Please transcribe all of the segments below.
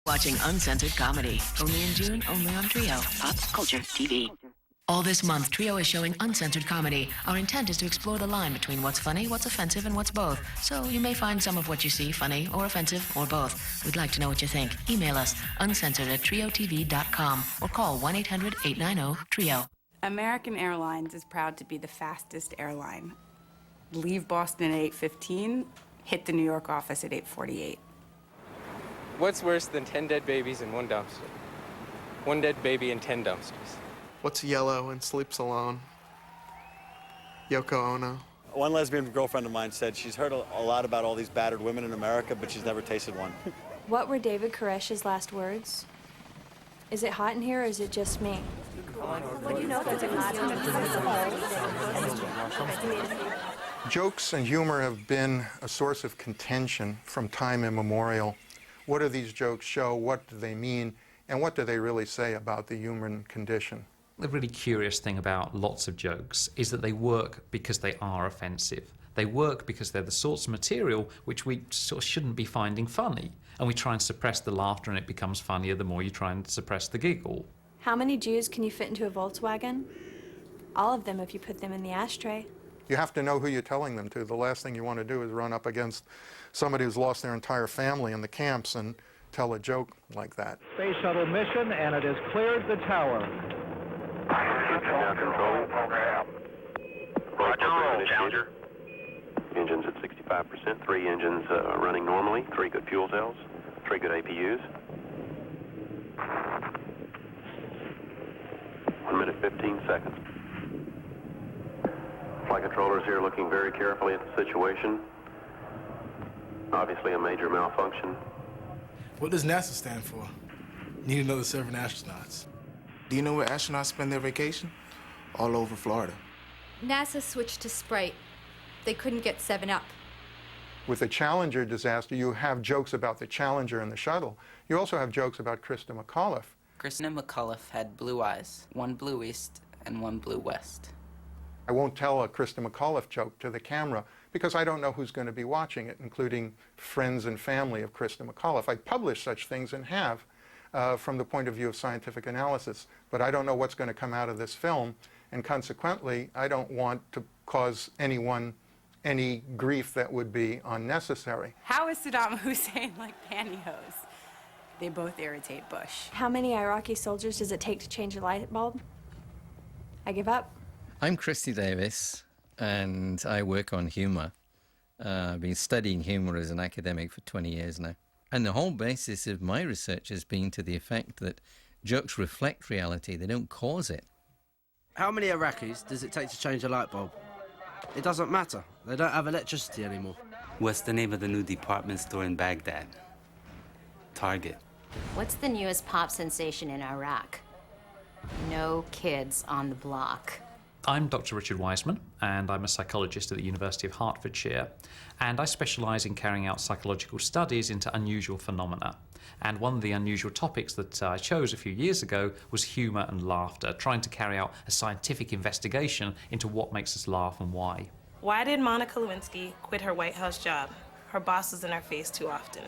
Watching uncensored comedy. Only in June, only on Trio. Pop Culture TV. All this month, Trio is showing uncensored comedy. Our intent is to explore the line between what's funny, what's offensive, and what's both. So you may find some of what you see funny or offensive or both. We'd like to know what you think. Email us uncensored@triotv.com or call 1-800-890-TRIO. American Airlines is proud to be the fastest airline. Leave Boston at 8:15, hit the New York office at 8:48. What's worse than 10 dead babies in one dumpster? One dead baby in 10 dumpsters. What's yellow and sleeps alone? Yoko Ono. One lesbian girlfriend of mine said she's heard a lot about all these battered women in America, but she's never tasted one. What were David Koresh's last words? Is it hot in here or is it just me? What do you know that's Jokes and humor have been a source of contention from time immemorial. What do these jokes show? What do they mean? And what do they really say about the human condition? The really curious thing about lots of jokes is that they work because they are offensive. They work because they're the sorts of material which we sort of shouldn't be finding funny. And we try and suppress the laughter and it becomes funnier the more you try and suppress the giggle. How many Jews can you fit into a Volkswagen? All of them if you put them in the ashtray. You have to know who you're telling them to. The last thing you want to do is run up against somebody who's lost their entire family in the camps and tell a joke like that. Space shuttle mission, and it has cleared the tower. Control. Roger, roll, Challenger. Engines at 65%, 3 engines running normally, 3 good fuel cells, 3 good APUs. 1 minute, 15 seconds. Flight controllers here looking very carefully at the situation. Obviously a major malfunction. What does NASA stand for? Need another 7 astronauts. Do you know where astronauts spend their vacation? All over Florida. NASA switched to Sprite. They couldn't get 7-Up. With the Challenger disaster, you have jokes about the Challenger and the shuttle. You also have jokes about Krista McAuliffe. Krista McAuliffe had blue eyes, one blue east and one blue west. I won't tell a Krista McAuliffe joke to the camera because I don't know who's going to be watching it, including friends and family of Krista McAuliffe. I publish such things and have from the point of view of scientific analysis, but I don't know what's going to come out of this film, and consequently, I don't want to cause anyone any grief that would be unnecessary. How is Saddam Hussein like pantyhose? They both irritate Bush. How many Iraqi soldiers does it take to change a light bulb? I give up. I'm Christy Davis, and I work on humour. I've been studying humour as an academic for 20 years now. And the whole basis of my research has been to the effect that jokes reflect reality, they don't cause it. How many Iraqis does it take to change a light bulb? It doesn't matter. They don't have electricity anymore. What's the name of the new department store in Baghdad? Target. What's the newest pop sensation in Iraq? No kids on the block. I'm Dr. Richard Wiseman, and I'm a psychologist at the University of Hertfordshire, and I specialise in carrying out psychological studies into unusual phenomena. And one of the unusual topics that I chose a few years ago was humour and laughter, trying to carry out a scientific investigation into what makes us laugh and why. Why did Monica Lewinsky quit her White House job? Her boss was in her face too often.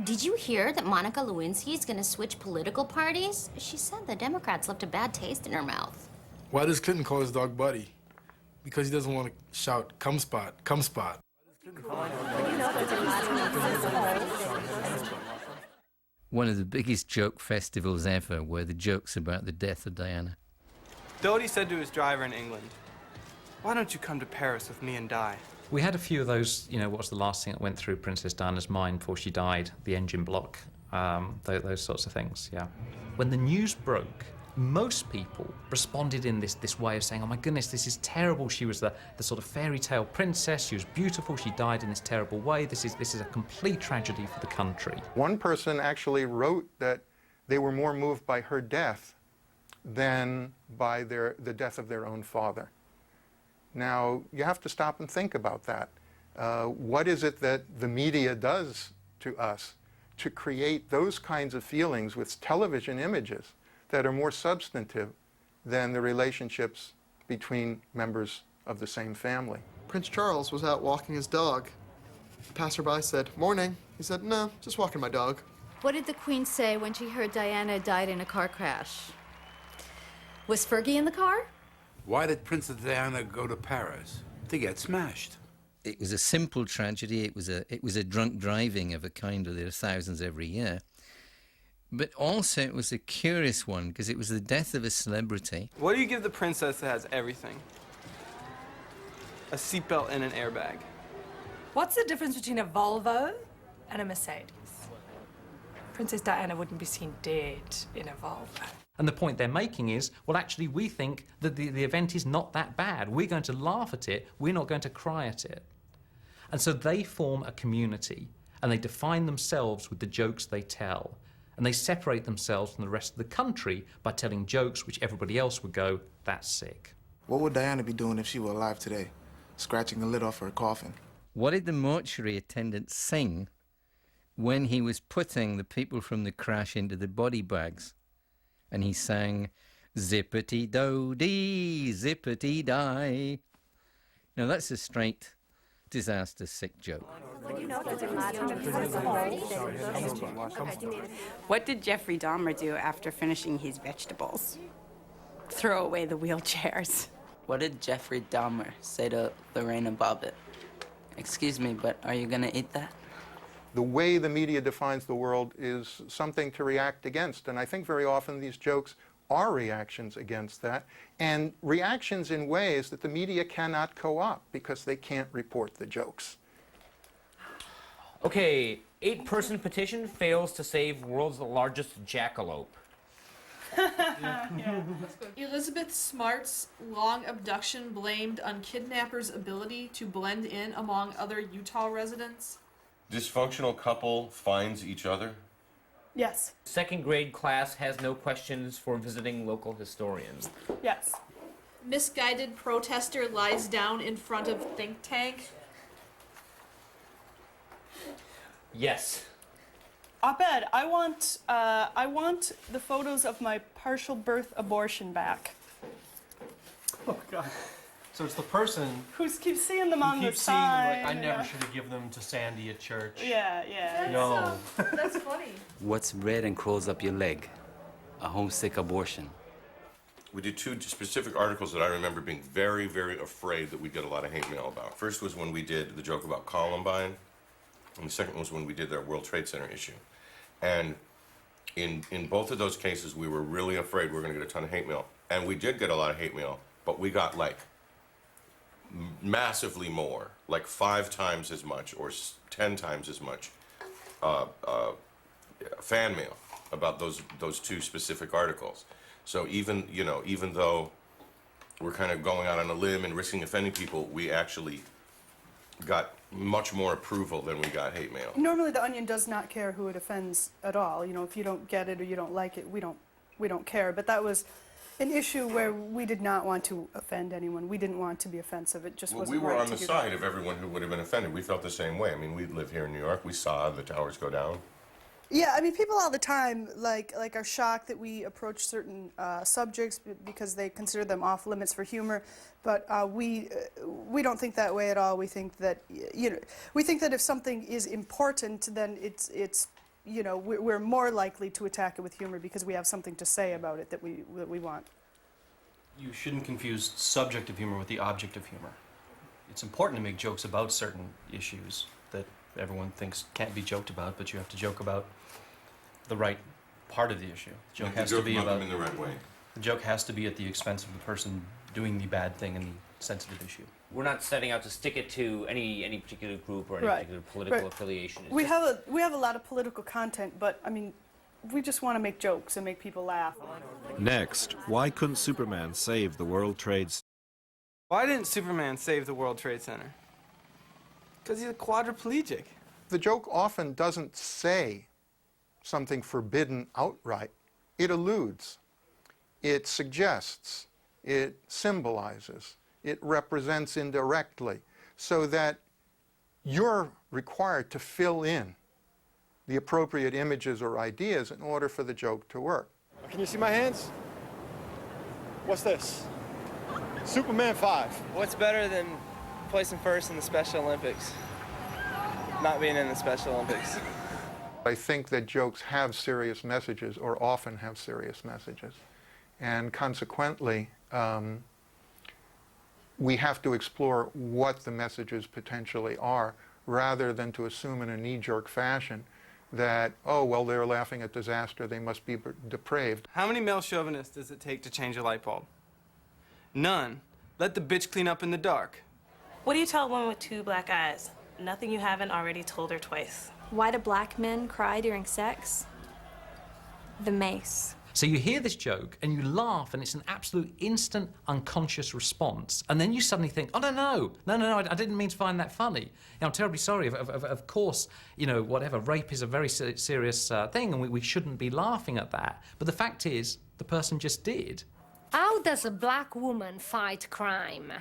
Did you hear that Monica Lewinsky is going to switch political parties? She said the Democrats left a bad taste in her mouth. Why does Clinton call his dog Buddy? Because he doesn't want to shout, "Come Spot, come Spot." One of the biggest joke festivals ever were the jokes about the death of Diana. Doty said to his driver in England, "Why don't you come to Paris with me and die?" We had a few of those, what's the last thing that went through Princess Diana's mind before she died? The engine block, those sorts of things, yeah. When the news broke, most people responded in this way of saying, oh my goodness, this is terrible. She was the sort of fairy tale princess. She was beautiful. She died in this terrible way. This is a complete tragedy for the country. One person actually wrote that they were more moved by her death than by the death of their own father. Now, you have to stop and think about that. What is it that the media does to us to create those kinds of feelings with television images that are more substantive than the relationships between members of the same family? Prince Charles was out walking his dog. The passerby said, "Morning." He said, "No, just walking my dog." What did the Queen say when she heard Diana died in a car crash? Was Fergie in the car? Why did Princess Diana go to Paris? To get smashed. It was a simple tragedy. It was a drunk driving of a kind of there are thousands every year. But also it was a curious one because it was the death of a celebrity. What do you give the princess that has everything? A seatbelt and an airbag. What's the difference between a Volvo and a Mercedes? Princess Diana wouldn't be seen dead in a Volvo. And the point they're making is, well, actually, we think that the event is not that bad. We're going to laugh at it. We're not going to cry at it. And so they form a community, and they define themselves with the jokes they tell. And they separate themselves from the rest of the country by telling jokes which everybody else would go, that's sick. What would Diana be doing if she were alive today? Scratching the lid off her coffin. What did the mortuary attendant sing when he was putting the people from the crash into the body bags? And he sang, zippity-do-dee, zippity-die. Now that's a straight disaster sick joke. What did Jeffrey Dahmer do after finishing his vegetables? Throw away the wheelchairs. What did Jeffrey Dahmer say to Lorena Bobbitt? Excuse me, but are you gonna eat that? The way the media defines the world is something to react against, and I think very often these jokes are reactions against that, and reactions in ways that the media cannot co-opt because they can't report the jokes. Okay, 8-person petition fails to save world's largest jackalope. Elizabeth Smart's long abduction blamed on kidnappers' ability to blend in among other Utah residents. Dysfunctional couple finds each other? Yes. Second grade class has no questions for visiting local historians. Yes. Misguided protester lies down in front of think tank. Yes. Op-ed, I want the photos of my partial birth abortion back. Oh, God. So it's the person Who keeps seeing them on the keeps seeing them sign. like, I never should have given them to Sandy at church. Yeah. No. That's funny. What's red and crawls up your leg? A homesick abortion. We did 2 specific articles that I remember being very, very afraid that we'd get a lot of hate mail about. First was when we did the joke about Columbine, and the second was when we did their World Trade Center issue. And in both of those cases, we were really afraid we were going to get a ton of hate mail. And we did get a lot of hate mail, but we got like massively more, like 5 times as much or 10 times as much fan mail about those 2 specific articles. So even though we're kind of going out on a limb and risking offending people, we actually got much more approval than we got hate mail. Normally, The Onion does not care who it offends at all. You know, if you don't get it or you don't like it, we don't care. But that was an issue where we did not want to offend anyone. We didn't want to be offensive. It just wasn't we were right on the to do side that. of everyone who would have been offended. We felt the same way. I mean, we live here in New York. We saw the towers go down. Yeah, I mean, people all the time like are shocked that we approach certain subjects because they consider them off limits for humor, but we don't think that way at all. We think that we think that if something is important, then it's we're more likely to attack it with humor because we have something to say about it that we want. You shouldn't confuse subject of humor with the object of humor. It's important to make jokes about certain issues that everyone thinks can't be joked about, but you have to joke about the right part of the issue. The joke has to be about them in the right way. The joke has to be at the expense of the person doing the bad thing in the sensitive issue. We're not setting out to stick it to any particular group or any particular political affiliation. It's We have a lot of political content, but I mean, we just want to make jokes and make people laugh. Next, why couldn't Superman save the World Trade Center? Why didn't Superman save the World Trade Center? Because he's a quadriplegic. The joke often doesn't say something forbidden outright. It alludes, it suggests, it symbolizes, it represents indirectly, so that you're required to fill in the appropriate images or ideas in order for the joke to work. Can you see my hands? What's this? Superman 5. What's better than placing first in the Special Olympics? Not being in the Special Olympics. I think that jokes have serious messages, or often have serious messages. And consequently, we have to explore what the messages potentially are, rather than to assume in a knee-jerk fashion that, oh, well, they're laughing at disaster, they must be depraved. How many male chauvinists does it take to change a light bulb? None. Let the bitch clean up in the dark. What do you tell a woman with 2 black eyes? Nothing you haven't already told her twice. Why do black men cry during sex? The mace. So you hear this joke and you laugh, and it's an absolute instant unconscious response. And then you suddenly think, oh, no, I didn't mean to find that funny. You know, I'm terribly sorry. Of course, you know, whatever, rape is a very serious thing, and we shouldn't be laughing at that. But the fact is, the person just did. How does a black woman fight crime?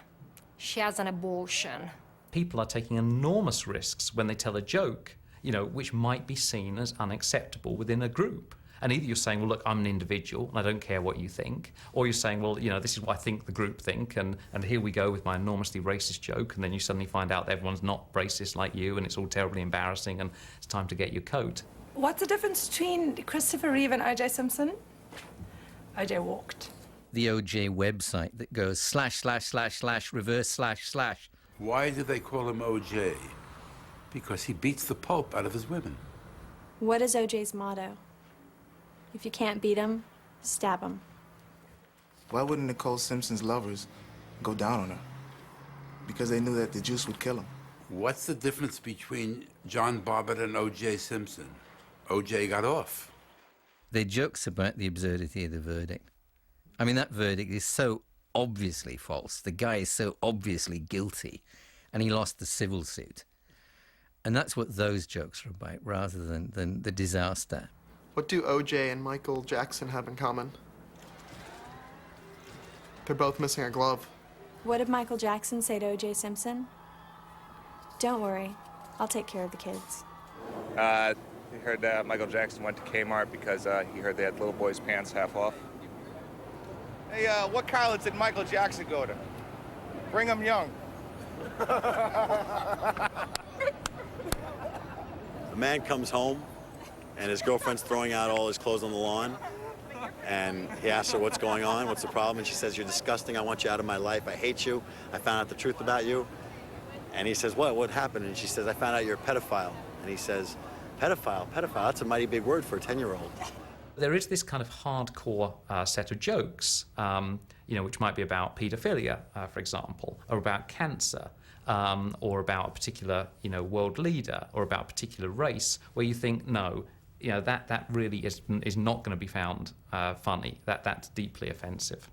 She has an abortion. People are taking enormous risks when they tell a joke, you know, which might be seen as unacceptable within a group. And either you're saying, well, look, I'm an individual and I don't care what you think, or you're saying, well, you know, this is what I think the group think, and here we go with my enormously racist joke, and then you suddenly find out that everyone's not racist like you, and it's all terribly embarrassing, and it's time to get your coat. What's the difference between Christopher Reeve and O.J. Simpson? O.J. walked. The OJ website that goes / reverse //. Why do they call him OJ? Because he beats the Pope out of his women. What is OJ's motto? If you can't beat him, stab him. Why wouldn't Nicole Simpson's lovers go down on her? Because they knew that the juice would kill him. What's the difference between John Bobbitt and O.J. Simpson? O.J. got off. They jokes about the absurdity of the verdict. I mean, that verdict is so obviously false. The guy is so obviously guilty, and he lost the civil suit. And that's what those jokes are about, rather than the disaster. What do O.J. and Michael Jackson have in common? They're both missing a glove. What did Michael Jackson say to O.J. Simpson? Don't worry, I'll take care of the kids. He heard Michael Jackson went to Kmart because he heard they had little boys' pants half off. Hey, what college did Michael Jackson go to? Brigham Young. The man comes home, and his girlfriend's throwing out all his clothes on the lawn. And he asks her, what's going on? What's the problem? And she says, you're disgusting. I want you out of my life. I hate you. I found out the truth about you. And he says, what? What happened? And she says, I found out you're a pedophile. And he says, pedophile? Pedophile? That's a mighty big word for a 10-year-old. There is this kind of hardcore set of jokes, you know, which might be about paedophilia, for example, or about cancer, or about a particular, you know, world leader, or about a particular race, where you think, no, you know, that really is not going to be found funny. That's deeply offensive.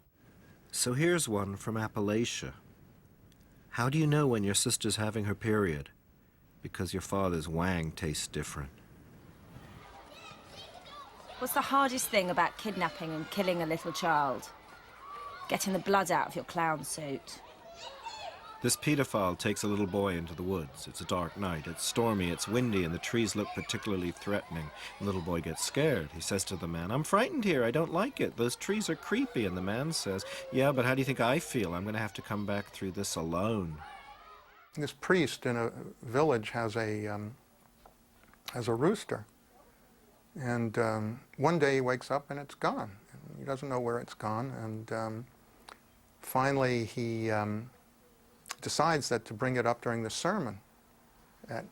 So here's one from Appalachia. How do you know when your sister's having her period? Because your father's wang tastes different. What's the hardest thing about kidnapping and killing a little child? Getting the blood out of your clown suit. This pedophile takes a little boy into the woods. It's a dark night. It's stormy, it's windy, and the trees look particularly threatening. The little boy gets scared. He says to the man, I'm frightened here. I don't like it. Those trees are creepy. And the man says, yeah, but how do you think I feel? I'm going to have to come back through this alone. This priest in a village has a rooster. And one day he wakes up and it's gone. He doesn't know where it's gone. And finally he decides that to bring it up during the sermon at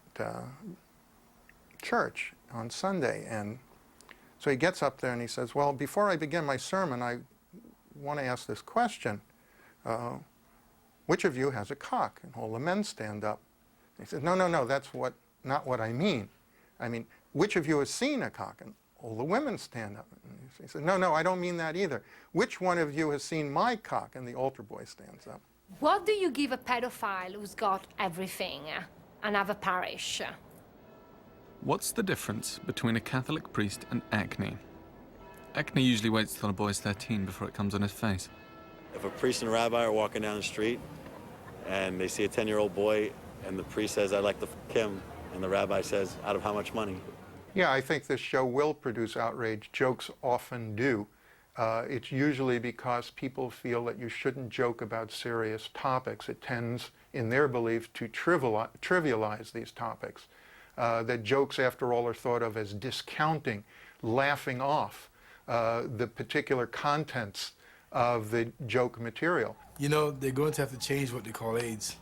church on Sunday. And so he gets up there and he says, well, before I begin my sermon, I want to ask this question. Which of you has a cock? And all the men stand up. He says, no, that's not what I mean. I mean, which of you has seen a cock? And all the women stand up. And he says, no, I don't mean that either. Which one of you has seen my cock? And the altar boy stands up. What do you give a pedophile who's got everything and have a parish? What's the difference between a Catholic priest and acne? Acne usually waits till a boy's 13 before it comes on his face. If a priest and a rabbi are walking down the street and they see a 10-year-old boy and the priest says, I'd like to f*** him, and the rabbi says, out of how much money? Yeah, I think this show will produce outrage. Jokes often do. It's usually because people feel that you shouldn't joke about serious topics. It tends, in their belief, to trivialize these topics. that jokes, after all, are thought of as discounting, laughing off the particular contents of the joke material. You know, they're going to have to change what they call AIDS,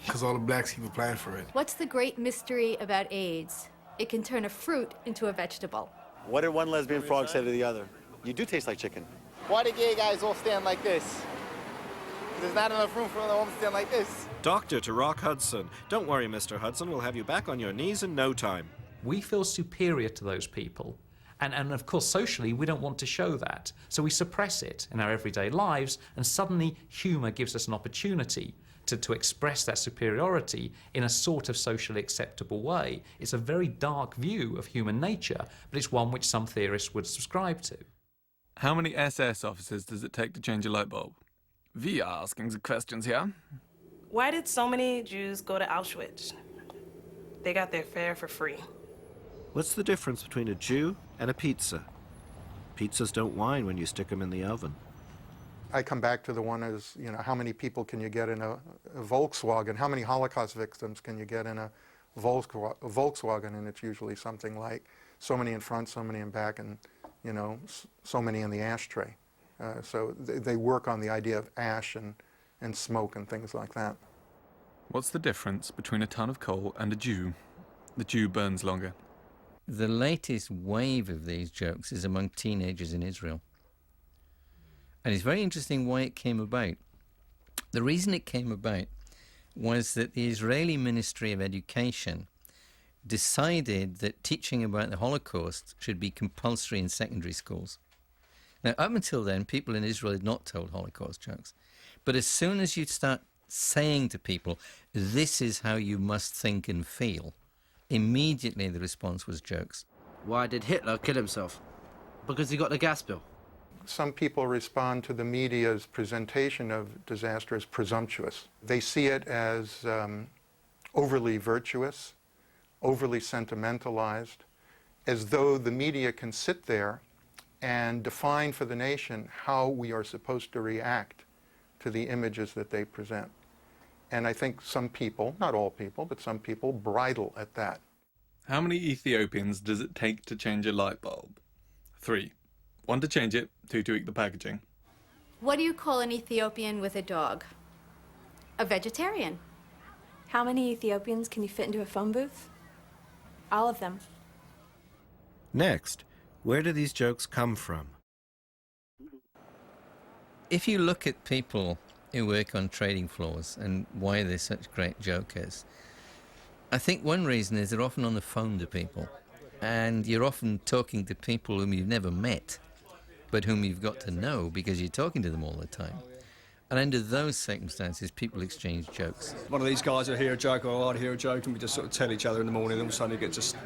because all the blacks keep applying for it. What's the great mystery about AIDS? It can turn a fruit into a vegetable. What did one lesbian frog say to the other? You do taste like chicken. Why do gay guys all stand like this? There's not enough room for another woman to stand like this. Doctor to Rock Hudson. Don't worry, Mr. Hudson. We'll have you back on your knees in no time. We feel superior to those people. And of course, socially, we don't want to show that. So we suppress it in our everyday lives, and suddenly humour gives us an opportunity to express that superiority in a sort of socially acceptable way. It's a very dark view of human nature, but it's one which some theorists would subscribe to. How many SS officers does it take to change a light bulb? We are asking the questions here. Why did so many Jews go to Auschwitz? They got their fare for free. What's the difference between a Jew and a pizza? Pizzas don't whine when you stick them in the oven. I come back to the one as, you know, how many people can you get in a Volkswagen? How many Holocaust victims can you get in a Volkswagen? And it's usually something like so many in front, so many in back, and, you know, so many in the ashtray. So they work on the idea of ash and smoke and things like that. What's the difference between a ton of coal and a Jew? The Jew burns longer. The latest wave of these jokes is among teenagers in Israel. And it's very interesting why it came about. The reason it came about was that the Israeli Ministry of Education decided that teaching about the Holocaust should be compulsory in secondary schools. Now, up until then, people in Israel had not told Holocaust jokes. But as soon as you start saying to people, this is how you must think and feel, immediately the response was jokes. Why did Hitler kill himself? Because he got the gas bill. Some people respond to the media's presentation of disaster as presumptuous. They see it as overly virtuous, overly sentimentalized, as though the media can sit there and define for the nation how we are supposed to react to the images that they present. And I think some people, not all people, but some people bridle at that. How many Ethiopians does it take to change a light bulb? 3. 1 to change it, 2 to eat the packaging. What do you call an Ethiopian with a dog? A vegetarian. How many Ethiopians can you fit into a phone booth? All of them. Next, where do these jokes come from? If you look at people who work on trading floors and why they're such great jokers, I think one reason is they're often on the phone to people. And you're often talking to people whom you've never met, but whom you've got to know because you're talking to them all the time. And under those circumstances, people exchange jokes. One of these guys will hear a joke, or I'd hear a joke, and we just sort of tell each other in the morning, and all of a sudden you get just...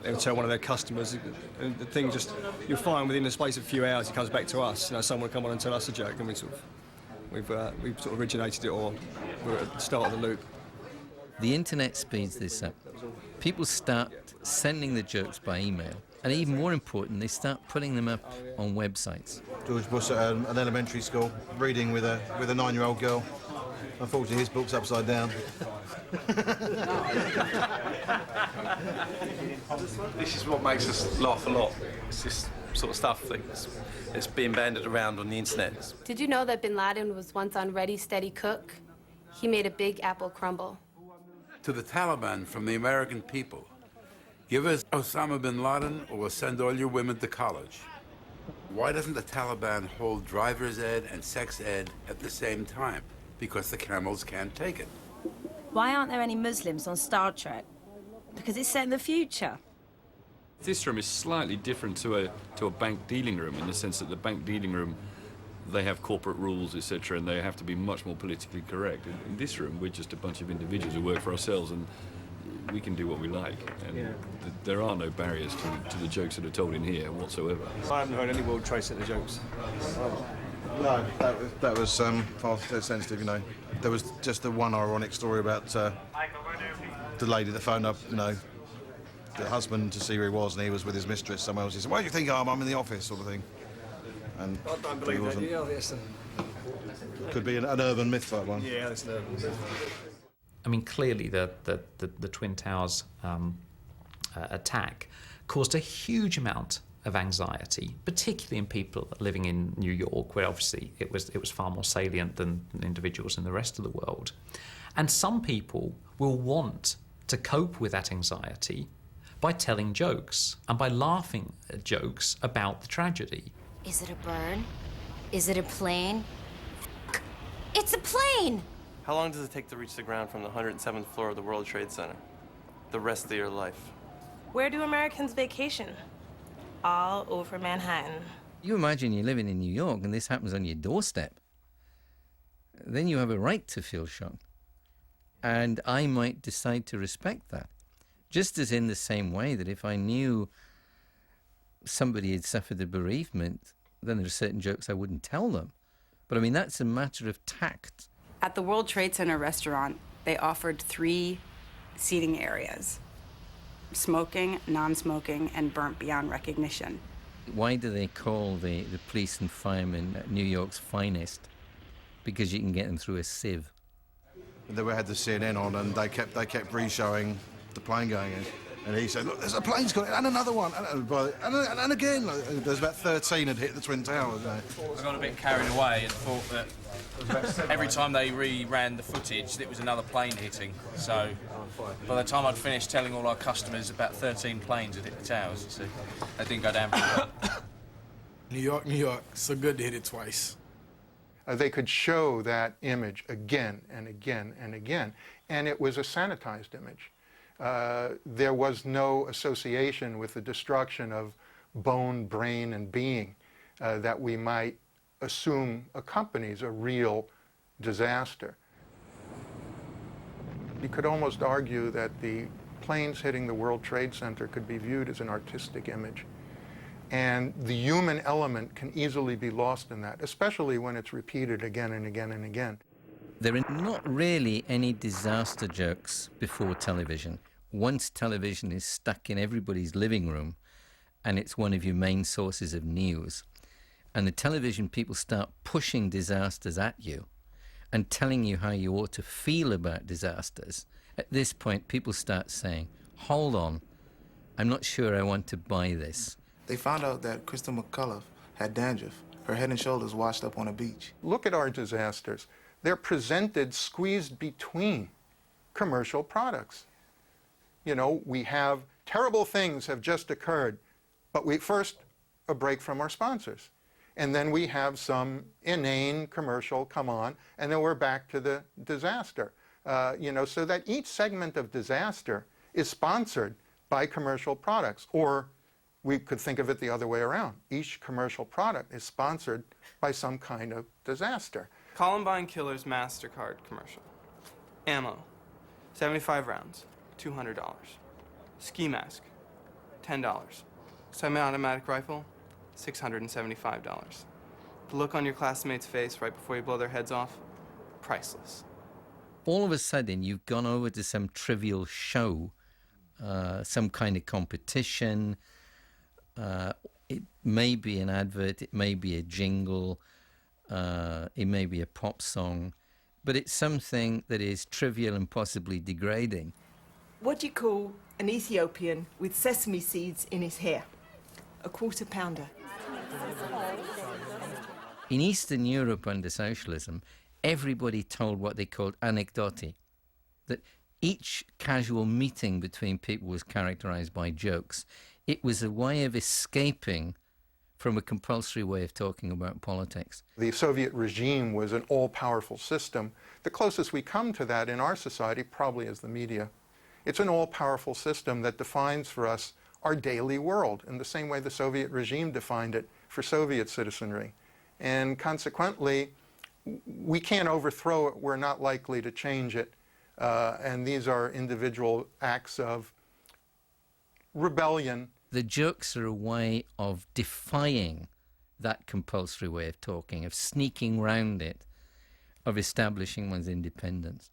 They'll tell one of their customers, and the thing just... You'll find within the space of a few hours, it comes back to us. You know, someone will come on and tell us a joke, and we've sort of originated it, or we're at the start of the loop. The internet speeds this up. People start sending the jokes by email, and even more important, they start putting them up on websites. George Bush at an elementary school, reading with a 9-year-old girl. Unfortunately, his book's upside down. This is what makes us laugh a lot. It's this sort of stuff that's being banded around on the internet. Did you know that Bin Laden was once on Ready, Steady, Cook? He made a big apple crumble. To the Taliban from the American people, give us Osama bin Laden or we'll send all your women to college. Why doesn't the Taliban hold driver's ed and sex ed at the same time? Because the camels can't take it. Why aren't there any Muslims on Star Trek? Because it's set in the future. This room is slightly different to a bank dealing room in the sense that the bank dealing room, they have corporate rules, etc., and they have to be much more politically correct. In this room, we're just a bunch of individuals who work for ourselves, and we can do what we like. And there are no barriers to the jokes that are told in here whatsoever. I haven't heard any World Trade Center jokes. No, that was far too sensitive, you know. There was just the one ironic story about the lady that phoned up, you know, the husband to see where he was, and he was with his mistress somewhere else. He said, "Why do you think I'm in the office?" sort of thing. And I don't believe that. Yeah, yes. Could be an urban myth, that one. Yeah, it's an urban myth. I mean, clearly the Twin Towers attack caused a huge amount of anxiety, particularly in people living in New York, where obviously it was far more salient than individuals in the rest of the world. And some people will want to cope with that anxiety by telling jokes and by laughing at jokes about the tragedy. Is it a burn? Is it a plane? It's a plane! How long does it take to reach the ground from the 107th floor of the World Trade Center? The rest of your life. Where do Americans vacation? All over Manhattan. You imagine you're living in New York and this happens on your doorstep. Then you have a right to feel shocked. And I might decide to respect that. Just as in the same way that if I knew somebody had suffered a bereavement, then there are certain jokes I wouldn't tell them. But I mean, that's a matter of tact. At the World Trade Center restaurant, they offered 3 seating areas: smoking, non-smoking, and burnt beyond recognition. Why do they call the police and firemen New York's finest? Because you can get them through a sieve. They had the CNN on, and they kept re-showing the plane going in. And he said, "Look, there's a plane's gone in, and another one, and again." There's about 13 had hit the Twin Towers. I got a bit carried away and thought that every time they re-ran the footage, it was another plane hitting. So by the time I'd finished telling all our customers, about 13 planes had hit the towers, you see. They didn't go down. New York, so good to hit it twice. They could show that image again and again and again, and it was a sanitized image. There was no association with the destruction of bone, brain, and being that we might assume accompanies a real disaster. You could almost argue that the planes hitting the World Trade Center could be viewed as an artistic image. And the human element can easily be lost in that, especially when it's repeated again and again and again. There are not really any disaster jokes before television. Once television is stuck in everybody's living room and it's one of your main sources of news, and the television people start pushing disasters at you and telling you how you ought to feel about disasters, at this point people start saying, hold on, I'm not sure I want to buy this. They found out that Krista McCullough had dandruff. Her head and shoulders washed up on a beach. Look at our disasters. They're presented squeezed between commercial products. You know, we have terrible things have just occurred, but we first a break from our sponsors. And then we have some inane commercial come on, and then we're back to the disaster. You know, so that each segment of disaster is sponsored by commercial products, or we could think of it the other way around. Each commercial product is sponsored by some kind of disaster. Columbine Killer's MasterCard commercial. Ammo, 75 rounds, $200. Ski mask, $10. Semi-automatic rifle, $675. The look on your classmate's face right before you blow their heads off, priceless. All of a sudden, you've gone over to some trivial show, some kind of competition. It may be an advert, it may be a jingle, it may be a pop song, but it's something that is trivial and possibly degrading. What do you call an Ethiopian with sesame seeds in his hair? A quarter pounder. In Eastern Europe under socialism, everybody told what they called anekdoti, that each casual meeting between people was characterized by jokes. It was a way of escaping from a compulsory way of talking about politics. The Soviet regime was an all-powerful system. The closest we come to that in our society probably is the media. It's an all-powerful system that defines for us our daily world in the same way the Soviet regime defined it for Soviet citizenry. And consequently, we can't overthrow it. We're not likely to change it. And these are individual acts of rebellion. The jokes are a way of defying that compulsory way of talking, of sneaking round it, of establishing one's independence.